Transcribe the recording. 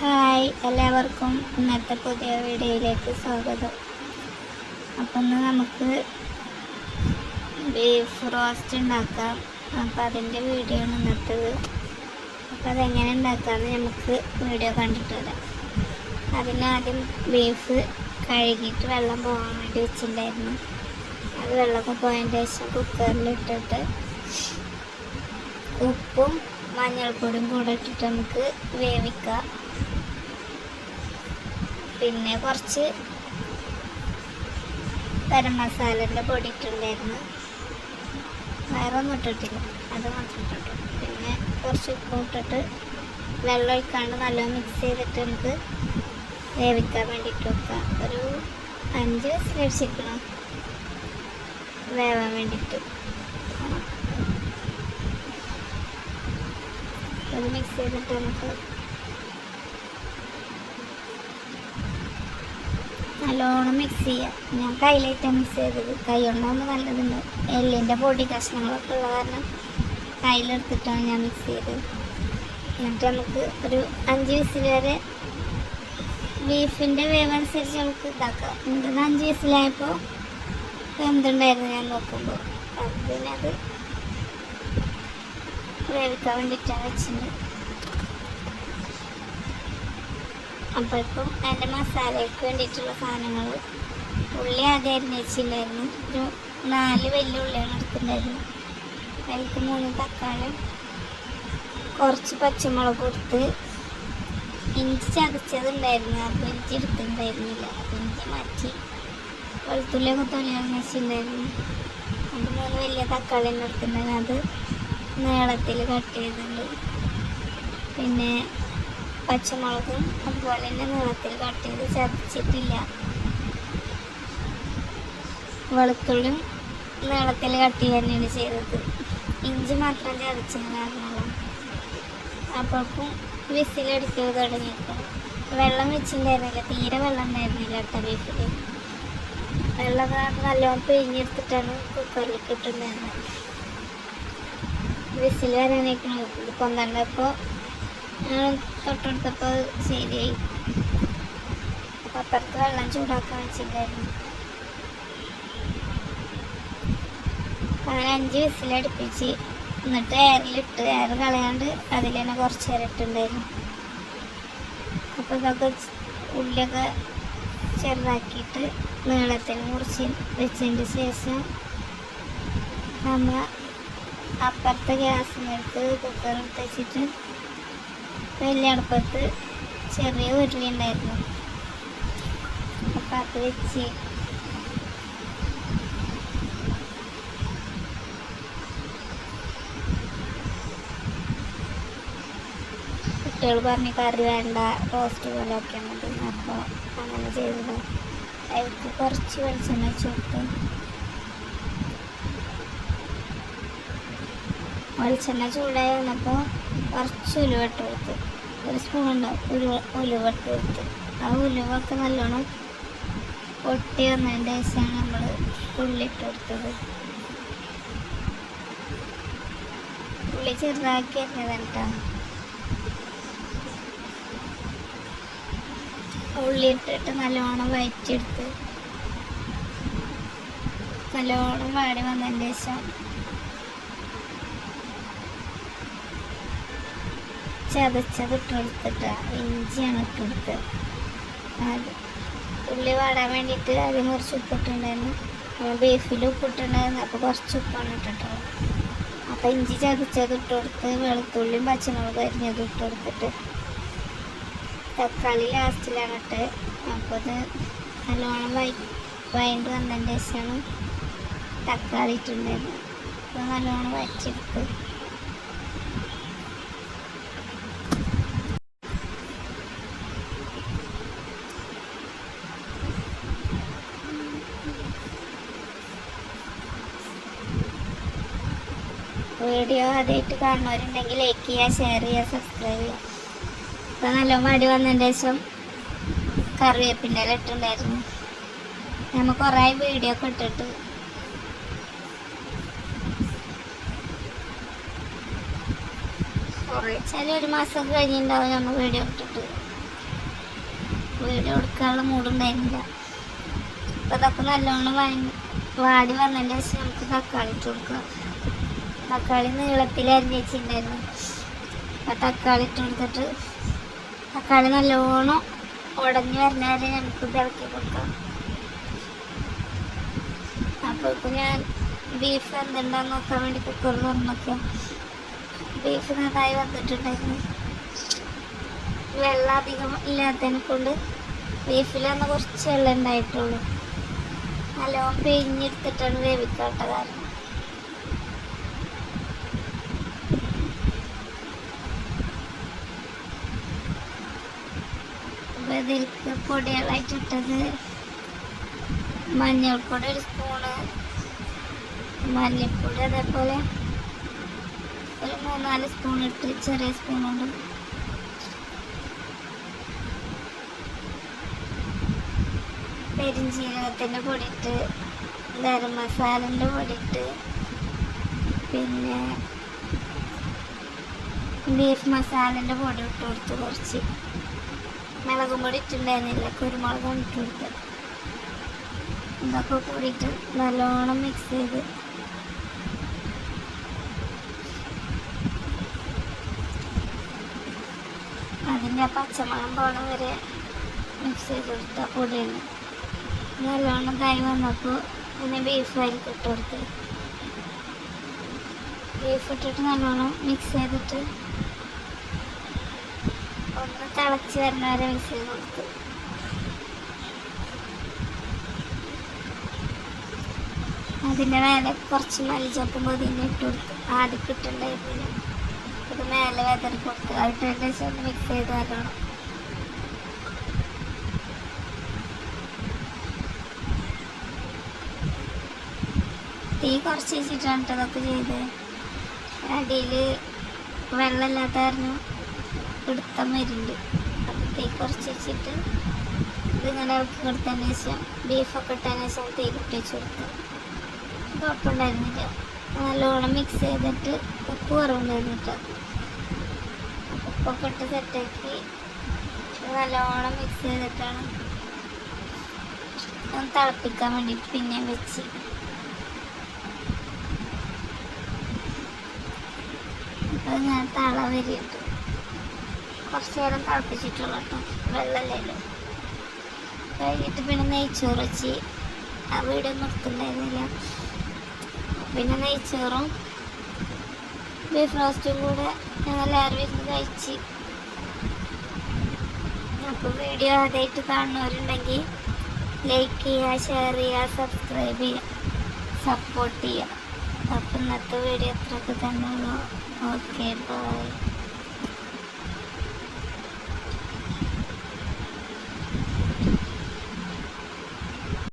Hi, എല്ലാവർക്കും ഇന്നത്തെ പുതിയ വീഡിയോയിലേക്ക് സ്വാഗതം. അപ്പം ഇന്ന് നമുക്ക് ബീഫ് റോസ്റ്റ് ഉണ്ടാക്കാം. അപ്പം അതിൻ്റെ വീഡിയോ ആണ് ഇന്നത്തേത്. അപ്പം അതെങ്ങനെ ഉണ്ടാക്കാമെന്ന് നമുക്ക് വീഡിയോ കണ്ടിട്ട് വരാം. അതിനാദ്യം ബീഫ് കഴുകിയിട്ട് വെള്ളം പോകാൻ വേണ്ടി വെച്ചിട്ടുണ്ടായിരുന്നു. അത് വെള്ളമൊക്കെ പോയതിന് ശേഷം കുക്കറിലിട്ടിട്ട് ഉപ്പും മഞ്ഞൾപ്പൊടിയും കൂടെ ഇട്ടിട്ട് നമുക്ക് വേവിക്കാം. പിന്നെ കുറച്ച് ഗരം മസാലേൻ്റെ പൊടി ഇട്ടിട്ടുണ്ടായിരുന്നു. വേറെ ഒന്നും ഇട്ടിട്ടില്ല, അത് മാത്രം ഇട്ടിട്ടു. പിന്നെ കുറച്ച് ഉപ്പും ഇട്ടിട്ട് വെള്ളം ഒഴിക്കാണ്ട് നല്ലോണം മിക്സ് ചെയ്തിട്ട് നമുക്ക് വേവിക്കാൻ വേണ്ടിയിട്ട് വെക്കാം. ഒരു 5 വിസിലടിച്ചിരിക്കണം വേവാൻ വേണ്ടിയിട്ട്. അത് മിക്സ് ചെയ്തിട്ട് നമുക്ക് നല്ലോണം മിക്സ് ചെയ്യുക. ഞാൻ കയ്യിലായിട്ടാണ് മിക്സ് ചെയ്തത്. കൈ കൊണ്ടാകുമ്പോൾ നല്ലതുണ്ട്. എല്ലിൻ്റെ പൊടി കഷ്ണങ്ങളൊക്കെ ഉള്ള കാരണം കയ്യിലെടുത്തിട്ടാണ് ഞാൻ മിക്സ് ചെയ്തത്. എന്നിട്ട് നമുക്ക് ഒരു 5 വിസിൽ വരെ ബീഫിൻ്റെ വേവ് അനുസരിച്ച് നമുക്ക് ഇതാക്കാം. എന്നിട്ട് 5 വിസിലായപ്പോൾ എന്തുണ്ടായിരുന്നു ഞാൻ നോക്കുമ്പോൾ. പിന്നെ അത് വേവിക്കാൻ വേണ്ടിയിട്ടാണ് വെച്ചിട്ടുണ്ട്. അപ്പോഴേക്കും അതിൻ്റെ മസാലയ്ക്ക് വേണ്ടിയിട്ടുള്ള സാധനങ്ങൾ, ഉള്ളി ആദ്യം അരിഞ്ഞ് വെച്ചിട്ടുണ്ടായിരുന്നു. ഒരു 4 വലിയ ഉള്ളിയാണ് എടുത്തിട്ടുണ്ടായിരുന്നു. അതിലേക്ക് 3 തക്കാളി, കുറച്ച് പച്ചമുളക് കൊടുത്ത്, ഇഞ്ചി ചതച്ചതുണ്ടായിരുന്നു. അപ്പോൾ ഇഞ്ചി എടുത്തിട്ടുണ്ടായിരുന്നില്ല, അപ്പോൾ ഇഞ്ചി മാറ്റി. വെളുത്തുള്ളിയൊക്കെ തൊലിയാണെന്ന് വെച്ചിട്ടുണ്ടായിരുന്നു. അത് 3 വലിയ തക്കാളി എടുത്തിട്ടുണ്ടായിരുന്നു. അത് നീളത്തിൽ കട്ട് ചെയ്തിട്ടുണ്ട്. പിന്നെ പച്ചമുളകും അതുപോലെ തന്നെ നീളത്തിൽ കട്ട് ചെയ്ത് ചതച്ചിട്ടില്ല. വെളുത്തുള്ളിയും നീളത്തിൽ കട്ട് ചെയ്യാനാണ് ചെയ്തത്. ഇഞ്ചി മാത്രം ചതച്ചത് കാരണമല്ല. അപ്പോഴേക്കും വിസിലടിക്കുക തുടങ്ങിയിരിക്കണം. വെള്ളം വെച്ചിട്ടുണ്ടായിരുന്നില്ല, തീരെ വെള്ളം ഉണ്ടായിരുന്നില്ല കേട്ടോ ബീഫിൽ. വെള്ളം നല്ലോണം പിഴിഞ്ഞെടുത്തിട്ടാണ് കുക്കറിലേക്ക് ഇട്ടുണ്ടായിരുന്നത്. വിസിൽ വരാനായിരിക്കണം. ഇത് കൊന്നണ്ടപ്പോൾ തൊട്ടെടുത്തപ്പോൾ ശരിയായി. അപ്പം അപ്പുറത്ത് വെള്ളം ചൂടാക്കാൻ വെച്ചിട്ടുണ്ടായിരുന്നു. അങ്ങനെ 5 വിസിലടുപ്പിച്ച് എന്നിട്ട് എയറിലിട്ട്, എയർ കളയാണ്ട് അതിൽ തന്നെ കുറച്ച് നേരം ഇട്ടുണ്ടായിരുന്നു. അപ്പോൾ ഇതൊക്കെ ഉള്ളിയൊക്കെ ചെറുതാക്കിയിട്ട് നീളത്തിൽ മുറിച്ച് വെച്ചതിന് ശേഷം നമ്മൾ അപ്പുറത്തെ ഗ്യാസിനെടുത്ത് കുക്കറെടുത്ത് വെച്ചിട്ട് വലിയ അടുപ്പത്ത് ചെറിയ ഉരുളി ഉണ്ടായിരുന്നു. അപ്പം അത് വെച്ച് കുട്ടികൾ പറഞ്ഞ് കറി വേണ്ട, റോസ്റ്റ് പോലെ ഒക്കെ മതി. അപ്പോൾ അങ്ങനെ ചെയ്തത്. അതിലേക്ക് കുറച്ച് വെളിച്ചെണ്ണ വെച്ച് കൊടുത്ത്, വെളിച്ചെണ്ണ ചൂടായി വന്നപ്പോൾ കുറച്ച് ഉലുവ ഇട്ട് കൊടുത്ത്, 1 സ്പൂൺ ഉണ്ടാവും ഉലുവ ഇട്ട് കൊടുത്ത്. ആ ഉലുവൊക്കെ നല്ലോണം പൊട്ടി വന്നതിൻ്റെ ശേഷമാണ് നമ്മൾ ഉള്ളി ഇട്ട് കൊടുത്തത്. ഉള്ളി ചെറുതാക്കി അരിഞ്ഞതാണ് കേട്ടോ. ഉള്ളി ഇട്ടിട്ട് നല്ലോണം വഴറ്റിയെടുത്ത് നല്ലോണം വാടി വന്നതിൻ്റെ ശേഷം ചതച്ചത് ഇട്ട് കൊടുത്തിട്ട് ഇഞ്ചിയാണ് ഇട്ട് കൊടുത്തത്. അത് ഉള്ളി വാടാൻ വേണ്ടിയിട്ട് ആദ്യം കുറച്ച് ഉപ്പിട്ടുണ്ടായിരുന്നു. ബീഫിൽ ഉപ്പിട്ടുണ്ടായിരുന്നു, അപ്പോൾ കുറച്ച് ഉപ്പാണ് ഇട്ടിട്ടുള്ളത്. അപ്പോൾ ഇഞ്ചി ചതച്ചത് ഇട്ട് കൊടുത്ത്, വെളുത്തുള്ളിയും പച്ചമുളകും അരിഞ്ഞത് ഇട്ട് കൊടുത്തിട്ട് തക്കാളി ലാസ്റ്റിലാണ് ഇട്ട്. അപ്പോൾ അത് നല്ലോണം വഴണ്ട് വന്നതിൻ്റെ ശേഷമാണ് തക്കാളി ഇട്ടുണ്ടായിരുന്നത്. അപ്പോൾ നല്ലോണം വഴച്ചെടുത്ത് വീഡിയോ ആദ്യമായിട്ട് കാണുന്നവരുണ്ടെങ്കിൽ ലൈക്ക് ചെയ്യുക, ഷെയർ ചെയ്യുക, സബ്സ്ക്രൈബ് ചെയ്യുക. അപ്പോൾ നല്ല മടി വന്നതിന് ശേഷം കറിവേപ്പിൻ്റെ ഇല ഇട്ടുണ്ടായിരുന്നു. നമ്മൾ കുറേ വീഡിയോ ഒക്കെ ഇട്ടിട്ട് കുറച്ചാലും 1 മാസം കഴിഞ്ഞിട്ടുണ്ടാവും നമ്മൾ വീഡിയോ ഇട്ടിട്ട്. വീഡിയോ എടുക്കാനുള്ള മൂടുണ്ടായിരുന്നില്ല. അപ്പം അതൊക്കെ നല്ലോണം വാടി വന്നതിൻ്റെ ശേഷം നമുക്ക് തക്കാളി ഇട്ട് കൊടുക്കുക. തക്കാളി നീളത്തിൽ അരിഞ്ഞ് വെച്ചിട്ടുണ്ടായിരുന്നു. അപ്പം തക്കാളി ഇട്ട് കൊടുത്തിട്ട് തക്കാളി നല്ലോണം ഉടഞ്ഞ് വരുന്ന വരെ നമുക്ക് ഇളക്കി കൊടുക്കാം. അപ്പോൾ ഇപ്പോൾ ഞാൻ ബീഫ് എന്തുണ്ടാന്ന് നോക്കാൻ വേണ്ടി കുക്കർ തുറന്നൊക്കെ ബീഫ് നന്നായി വന്നിട്ടുണ്ടായിരുന്നു. വെള്ളം അധികം ഇല്ലാത്തതിനെ കൊണ്ട് ബീഫിലൊന്ന് കുറച്ച് വെള്ളം ഉണ്ടായിട്ടുള്ളൂ. നല്ലോണം പിഴിഞ്ഞെടുത്തിട്ടാണ് വേവിക്കാത്ത കാരണം. അപ്പോൾ ഇതിലേക്ക് പൊടികളായിട്ടിട്ടത് മഞ്ഞൾപ്പൊടി 1 സ്പൂണ്, മല്ലിപ്പൊടി അതേപോലെ ഒരു 3-4 സ്പൂൺ ഇട്ട്, ചെറിയ സ്പൂണുണ്ട്. പെരിഞ്ജീരകത്തിൻ്റെ പൊടിയിട്ട്, ഗരം മസാലൻ്റെ പൊടിയിട്ട്, പിന്നെ ബീഫ് മസാലൻ്റെ പൊടി ഇട്ട് കൊടുത്ത്, കുറച്ച് മുളകും പൊടി ഇട്ടുണ്ടായിരുന്നില്ല, കുരുമുളകാണ് ഇട്ട് കൊടുത്തത്. ഇതൊക്കെ കൂടിയിട്ട് നല്ലോണം മിക്സ് ചെയ്ത് അതിൻ്റെ പച്ചമണം പോണ വരെ മിക്സ് ചെയ്ത് കൊടുത്ത പൊടിയാണ്. നല്ലോണം കായ് വന്നപ്പോൾ പിന്നെ ബീഫ് അതിലേക്ക് ഇട്ട് കൊടുത്ത്, ബീഫ് ഇട്ടിട്ട് നല്ലോണം മിക്സ് ചെയ്തിട്ട് ഒന്ന് തിളച്ച് വരുന്ന വരെ മിക്സ് ചെയ്ത് കൊടുത്തു. അതിൻ്റെ മേലെ കുറച്ച് മല്ലിച്ചപ്പും പൊതിന ഇട്ട് കൊടുത്തു. ആദ്യം കിട്ടുണ്ടായിരുന്നില്ല, ഇത് മേലെ വെതറി കൊടുത്തു. അതിൻ്റെ ശേഷം ഒന്ന് മിക്സ് ചെയ്ത് വരണം. തീ കുറച്ച് വെച്ചിട്ടാണ് ഇതൊക്കെ ചെയ്ത്. അടിയിൽ വെള്ളമില്ലാത്ത കാരണം പിടുത്തം വരുന്നുണ്ട്. അപ്പം തീ കുറച്ച് വെച്ചിട്ട് ഇതിങ്ങനെ ഇളക്കി കൊടുത്തതിന് ശേഷം ബീഫൊക്കെ ഇട്ടതിന് ശേഷം തീ കുട്ടി വെച്ച് കൊടുത്തു. കുഴപ്പമുണ്ടായിരുന്നില്ല. നല്ലോണം മിക്സ് ചെയ്തിട്ട് ഉപ്പ് കുറവുണ്ടായിരുന്നിട്ട് ഉപ്പൊക്കെ ഇട്ട് സെറ്റാക്കി നല്ലോണം മിക്സ് ചെയ്തിട്ടാണ് ഒന്ന് തിളപ്പിക്കാൻ വേണ്ടിയിട്ട് പിന്നെയും വെച്ച്. അത് ഞാൻ തള വരിയിട്ട് കുറച്ച് നേരം തിളപ്പിച്ചിട്ടുള്ളൂ കേട്ടോ, വെള്ളമല്ലല്ലോ. കഴിഞ്ഞിട്ട് പിന്നെ നെയ്ച്ചോറ് വെച്ച്, ആ വീഡിയോ നിർത്തുണ്ടായിരുന്നില്ല. പിന്നെ നെയ്ച്ചോറും ബീഫ് റോസ്റ്റും കൂടെ ഞങ്ങളെല്ലാവരും ഇരുന്ന് കഴിച്ച്. അപ്പോൾ വീഡിയോ ആദ്യമായിട്ട് കാണുന്നവരുണ്ടെങ്കിൽ ലൈക്ക് ചെയ്യുക, ഷെയർ ചെയ്യുക, സബ്സ്ക്രൈബ് ചെയ്യുക, സപ്പോർട്ട് ചെയ്യുക. അപ്പം ഇന്നത്തെ വീഡിയോ അത്രയൊക്കെ തന്നെ. Okay, by.